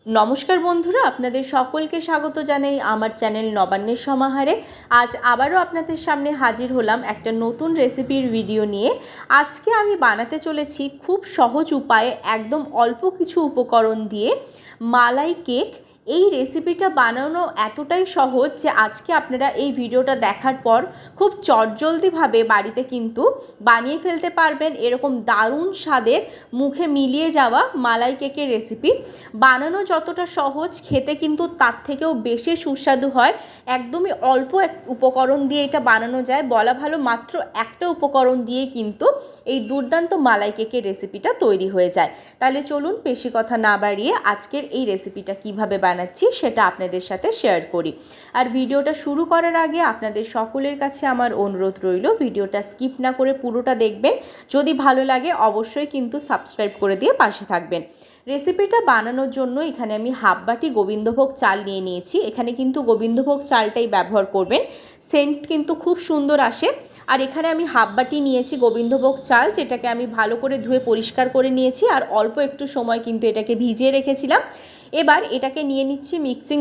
নমস্কার বন্ধুরা, আপনাদের সকলকে স্বাগত জানাই আমার চ্যানেল নবান্নের সমাহারে। আজ আবারও আপনাদের সামনে হাজির হলাম একটা নতুন রেসিপির ভিডিও নিয়ে। আজকে আমি বানাতে চলেছি খুব সহজ উপায়ে একদম অল্প কিছু উপকরণ দিয়ে মালাই কেক। এই রেসিপিটা বানানো এতটাই সহজ যে আজকে আপনারা এই ভিডিওটা দেখার পর খুব চটজলদিভাবে বাড়িতে কিন্তু বানিয়ে ফেলতে পারবেন এরকম দারুণ স্বাদের মুখে মিলিয়ে যাওয়া মালাই কেকের রেসিপি। বানানো যতটা সহজ, খেতে কিন্তু তার থেকেও বেশি সুস্বাদু হয়। একদমই অল্প উপকরণ দিয়ে এটা বানানো যায়, বলা ভালো মাত্র একটা উপকরণ দিয়ে কিন্তু এই দুর্দান্ত মালাই কেকের রেসিপিটা তৈরি হয়ে যায়। তাহলে চলুন বেশি কথা না বাড়িয়ে আজকের এই রেসিপিটা কিভাবে বানাচ্ছি সেটা আপনাদের সাথে শেয়ার করি। আর ভিডিওটা শুরু করার আগে আপনাদের সকলের কাছে আমার অনুরোধ রইল, ভিডিওটা স্কিপ না করে পুরোটা দেখবেন। যদি ভালো লাগে অবশ্যই কিন্তু সাবস্ক্রাইব করে দিয়ে পাশে থাকবেন। রেসিপিটা বানানোর জন্য এখানে আমি হাফ বাটি গোবিন্দভোগ চাল নিয়ে নিয়েছি। এখানে কিন্তু গোবিন্দভোগ চালটাই ব্যবহার করবেন, সেন্ট কিন্তু খুব সুন্দর আসে। আর এখানে আমি হাফ বাটি নিয়েছি গোবিন্দভোগ চাল, যেটাকে আমি ভালো করে ধুয়ে পরিষ্কার করে নিয়েছি আর অল্প একটু সময় কিন্তু এটাকে ভিজিয়ে রেখেছিলাম। এবার এটাকে নিয়ে নিচ্ছি মিক্সিং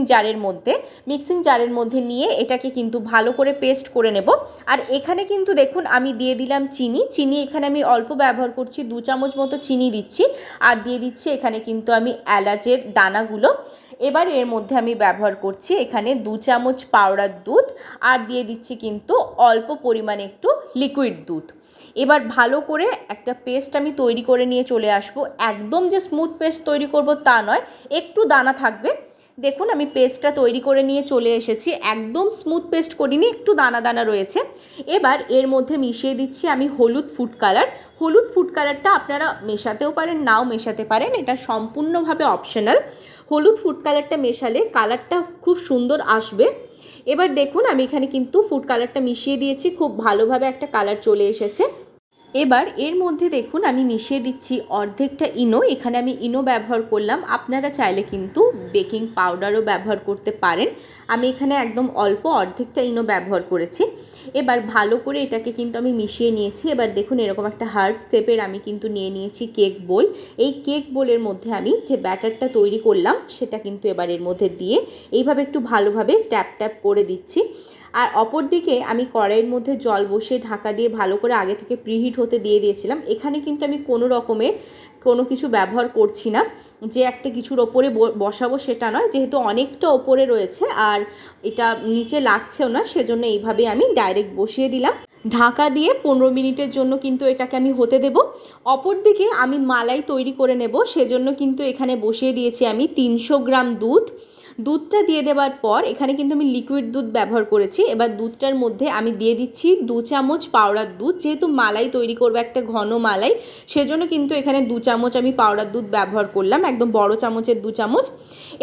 জারের মধ্যে নিয়ে এটাকে কিন্তু ভালো করে পেস্ট করে নেব। আর এখানে কিন্তু দেখুন আমি দিয়ে দিলাম চিনি এখানে আমি অল্প ব্যবহার করছি, 2 চামচ মতো চিনি দিচ্ছি। আর দিয়ে দিচ্ছি এখানে কিন্তু আমি এলাচের দানাগুলো। এবার এর মধ্যে আমি ব্যবহার করছি এখানে 2 চামচ পাউডার দুধ, আর দিয়ে দিচ্ছি কিন্তু অল্প পরিমাণে একটু লিকুইড দুধ। এবার ভালো করে একটা পেস্ট আমি তৈরি করে নিয়ে চলে আসব। একদম যে স্মুথ পেস্ট তৈরি করব তা নয়, একটু দানা থাকবে। দেখুন আমি পেস্টটা তৈরি করে নিয়ে চলে এসেছি, একদম স্মুথ পেস্ট করিনি, একটু দানা দানা রয়েছে। এবার এর মধ্যে মিশিয়ে দিচ্ছি আমি হলুদ ফুড কালারটা আপনারা মেশাতেও পারেন, নাও মেশাতে পারেন, এটা সম্পূর্ণভাবে অপশনাল। হলুদ ফুড কালারটা মেশালে কালারটা খুব সুন্দর আসবে। এবার দেখুন আমি এখানে কিন্তু ফুড কালারটা মিশিয়ে দিয়েছি, খুব ভালোভাবে একটা কালার চলে এসেছে। এবার এর মধ্যে দেখুন আমি মিশিয়ে দিচ্ছি অর্ধেকটা ইনো। এখানে আমি ইনো ব্যবহার করলাম, আপনারা চাইলে কিন্তু বেকিং পাউডারও ব্যবহার করতে পারেন। আমি এখানে একদম অল্প অর্ধেকটা ইনো ব্যবহার করেছি। এবার ভালো করে এটাকে কিন্তু আমি মিশিয়ে নিয়েছি। এবার দেখুন এরকম একটা হার্ট শেপের আমি কিন্তু নিয়ে নিয়েছি কেক বোল। এই কেক বোলের মধ্যে আমি যে ব্যাটারটা তৈরি করলাম সেটা কিন্তু এবার এর মধ্যে দিয়ে এইভাবে একটু ভালোভাবে ট্যাপ ট্যাপ করে দিচ্ছি। আর অপর দিকে আমি কড়াইয়ের মধ্যে জল বসিয়ে ঢাকা দিয়ে ভালো করে আগে থেকে প্রিহিট হতে দিয়ে দিয়েছিলাম। এখানে কিন্তু আমি কোনো রকমের কোনো কিছু ব্যবহার করছি না, যে একটা কিছুর ওপরে বসাবো সেটা নয়, যেহেতু অনেকটা ওপরে রয়েছে আর এটা নিচে লাগছেও না, সেজন্য এইভাবে আমি ডাইরেক্ট বসিয়ে দিলাম। ঢাকা দিয়ে 15 মিনিটের জন্য কিন্তু এটাকে আমি হতে দেব। অপর দিকে আমি মালাই তৈরি করে নেব, সেজন্য কিন্তু এখানে বসিয়ে দিয়েছি আমি 300 গ্রাম দুধটা দিয়ে দেওয়ার পর এখানে কিন্তু আমি লিকুইড দুধ ব্যবহার করেছি। এবার দুধটার মধ্যে আমি দিয়ে দিচ্ছি 2 চামচ পাউডার দুধ। যেহেতু মালাই তৈরি করবো একটা ঘন মালাই, সেজন্য কিন্তু এখানে 2 চামচ আমি পাউডার দুধ ব্যবহার করলাম, একদম বড় চামচের 2 চামচ।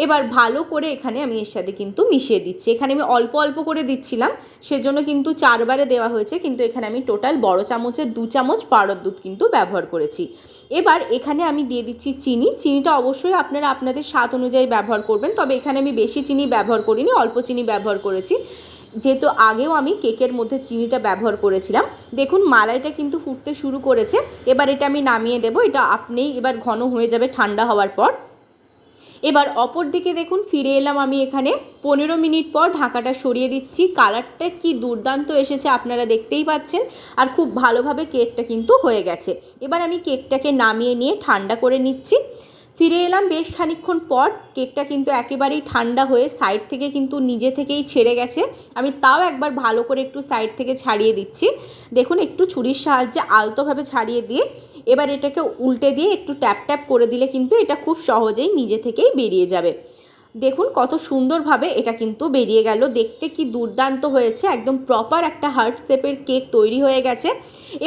এবার ভালো করে এখানে আমি এর সাথে কিন্তু মিশিয়ে দিচ্ছি। এখানে আমি অল্প অল্প করে দিচ্ছিলাম, সেজন্য কিন্তু 4 বারে দেওয়া হয়েছে, কিন্তু এখানে আমি টোটাল বড় চামচের 2 চামচ পাউডার দুধ কিন্তু ব্যবহার করেছি। এবার এখানে আমি দিয়ে দিচ্ছি চিনিটা অবশ্যই আপনারা আপনাদের স্বাদ অনুযায়ী ব্যবহার করবেন, তবে এখানে আমি বেশি চিনি ব্যবহার করিনি, অল্প চিনি ব্যবহার করেছি, যেহেতু আগেও আমি কেকের মধ্যে চিনিটা ব্যবহার করেছিলাম। দেখুন মালাইটা কিন্তু ফুটতে শুরু করেছে। এবার এটা আমি নামিয়ে দেব, এটা আপনিই এবার ঘন হয়ে যাবে ঠান্ডা হওয়ার পর। এবার অপর দিকে দেখুন ফিরে এলাম আমি এখানে 15 মিনিট পর, ঢাকাটা সরিয়ে দিচ্ছি। কালারটা কি দুর্দান্ত এসেছে আপনারা দেখতেই পাচ্ছেন, আর খুব ভালোভাবে কেকটা কিন্তু হয়ে গেছে। এবার আমি কেকটাকে নামিয়ে নিয়ে ঠান্ডা করে নিচ্ছি। ফিরে এলাম বেশ খানিকক্ষণ পর, কেকটা কিন্তু একেবারেই ঠান্ডা হয়ে সাইড থেকে কিন্তু নিজে থেকেই ছেড়ে গেছে। আমি তাও একবার ভালো করে একটু সাইড থেকে ছাড়িয়ে দিচ্ছি। দেখুন একটু ছুরির সাহায্যে আলতোভাবে ছাড়িয়ে দিয়ে এবার এটাকে উল্টে দিয়ে একটু ট্যাপ ট্যাপ করে দিলে কিন্তু এটা খুব সহজেই নিজে থেকেই বেরিয়ে যাবে। দেখুন কত সুন্দরভাবে এটা কিন্তু বেরিয়ে গেল, দেখতে কি দুর্দান্ত হয়েছে, একদম প্রপার একটা হার্ট শেপের কেক তৈরি হয়ে গেছে।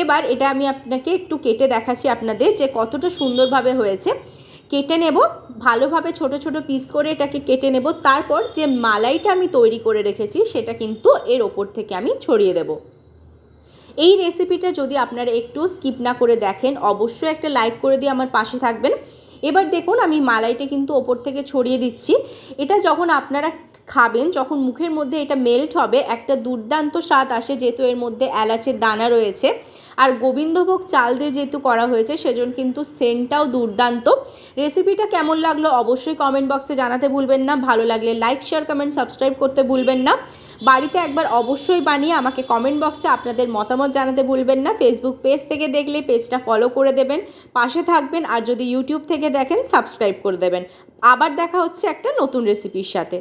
এবার এটা আমি আপনাকে একটু কেটে দেখাচ্ছি আপনাদের যে কতটা সুন্দরভাবে হয়েছে। কেটে নেব ভালোভাবে, ছোট ছোট পিস করে এটাকে কেটে নেব। তারপর যে মালাইটা আমি তৈরি করে রেখেছি সেটা কিন্তু এর ওপর থেকে আমি ছড়িয়ে দেব। এই রেসিপিটা যদি আপনারা একটু স্কিপ না করে দেখেন, অবশ্যই একটা লাইক করে দিয়ে আমার পাশে থাকবেন। এবার দেখুন আমি মালাইটা কিন্তু ওপর থেকে ছড়িয়ে দিচ্ছি। এটা যখন আপনারা খাবেন, যখন মুখের মধ্যে এটা মেল্ট হবে একটা দুর্দান্ত স্বাদ আসে, যেহেতু এর মধ্যে এলাচের দানা রয়েছে আর গোবিন্দভোগ চাল দিয়ে যেহেতু করা হয়েছে সেজন্য কিন্তু সেন্টটাও দুর্দান্ত। রেসিপিটা কেমন লাগলো অবশ্যই কমেন্ট বক্সে জানাতে ভুলবেন না। ভালো লাগলে লাইক, শেয়ার, কমেন্ট, সাবস্ক্রাইব করতে ভুলবেন না। বাড়িতে একবার অবশ্যই বানিয়ে আমাকে কমেন্ট বক্সে আপনাদের মতামত জানাতে ভুলবেন না। ফেসবুক পেজ থেকে দেখলে পেজটা ফলো করে দেবেন, পাশে থাকবেন, আর যদি ইউটিউব থেকে দেখেন সাবস্ক্রাইব করে দেবেন। আবার দেখা হচ্ছে একটা নতুন রেসিপির সাথে।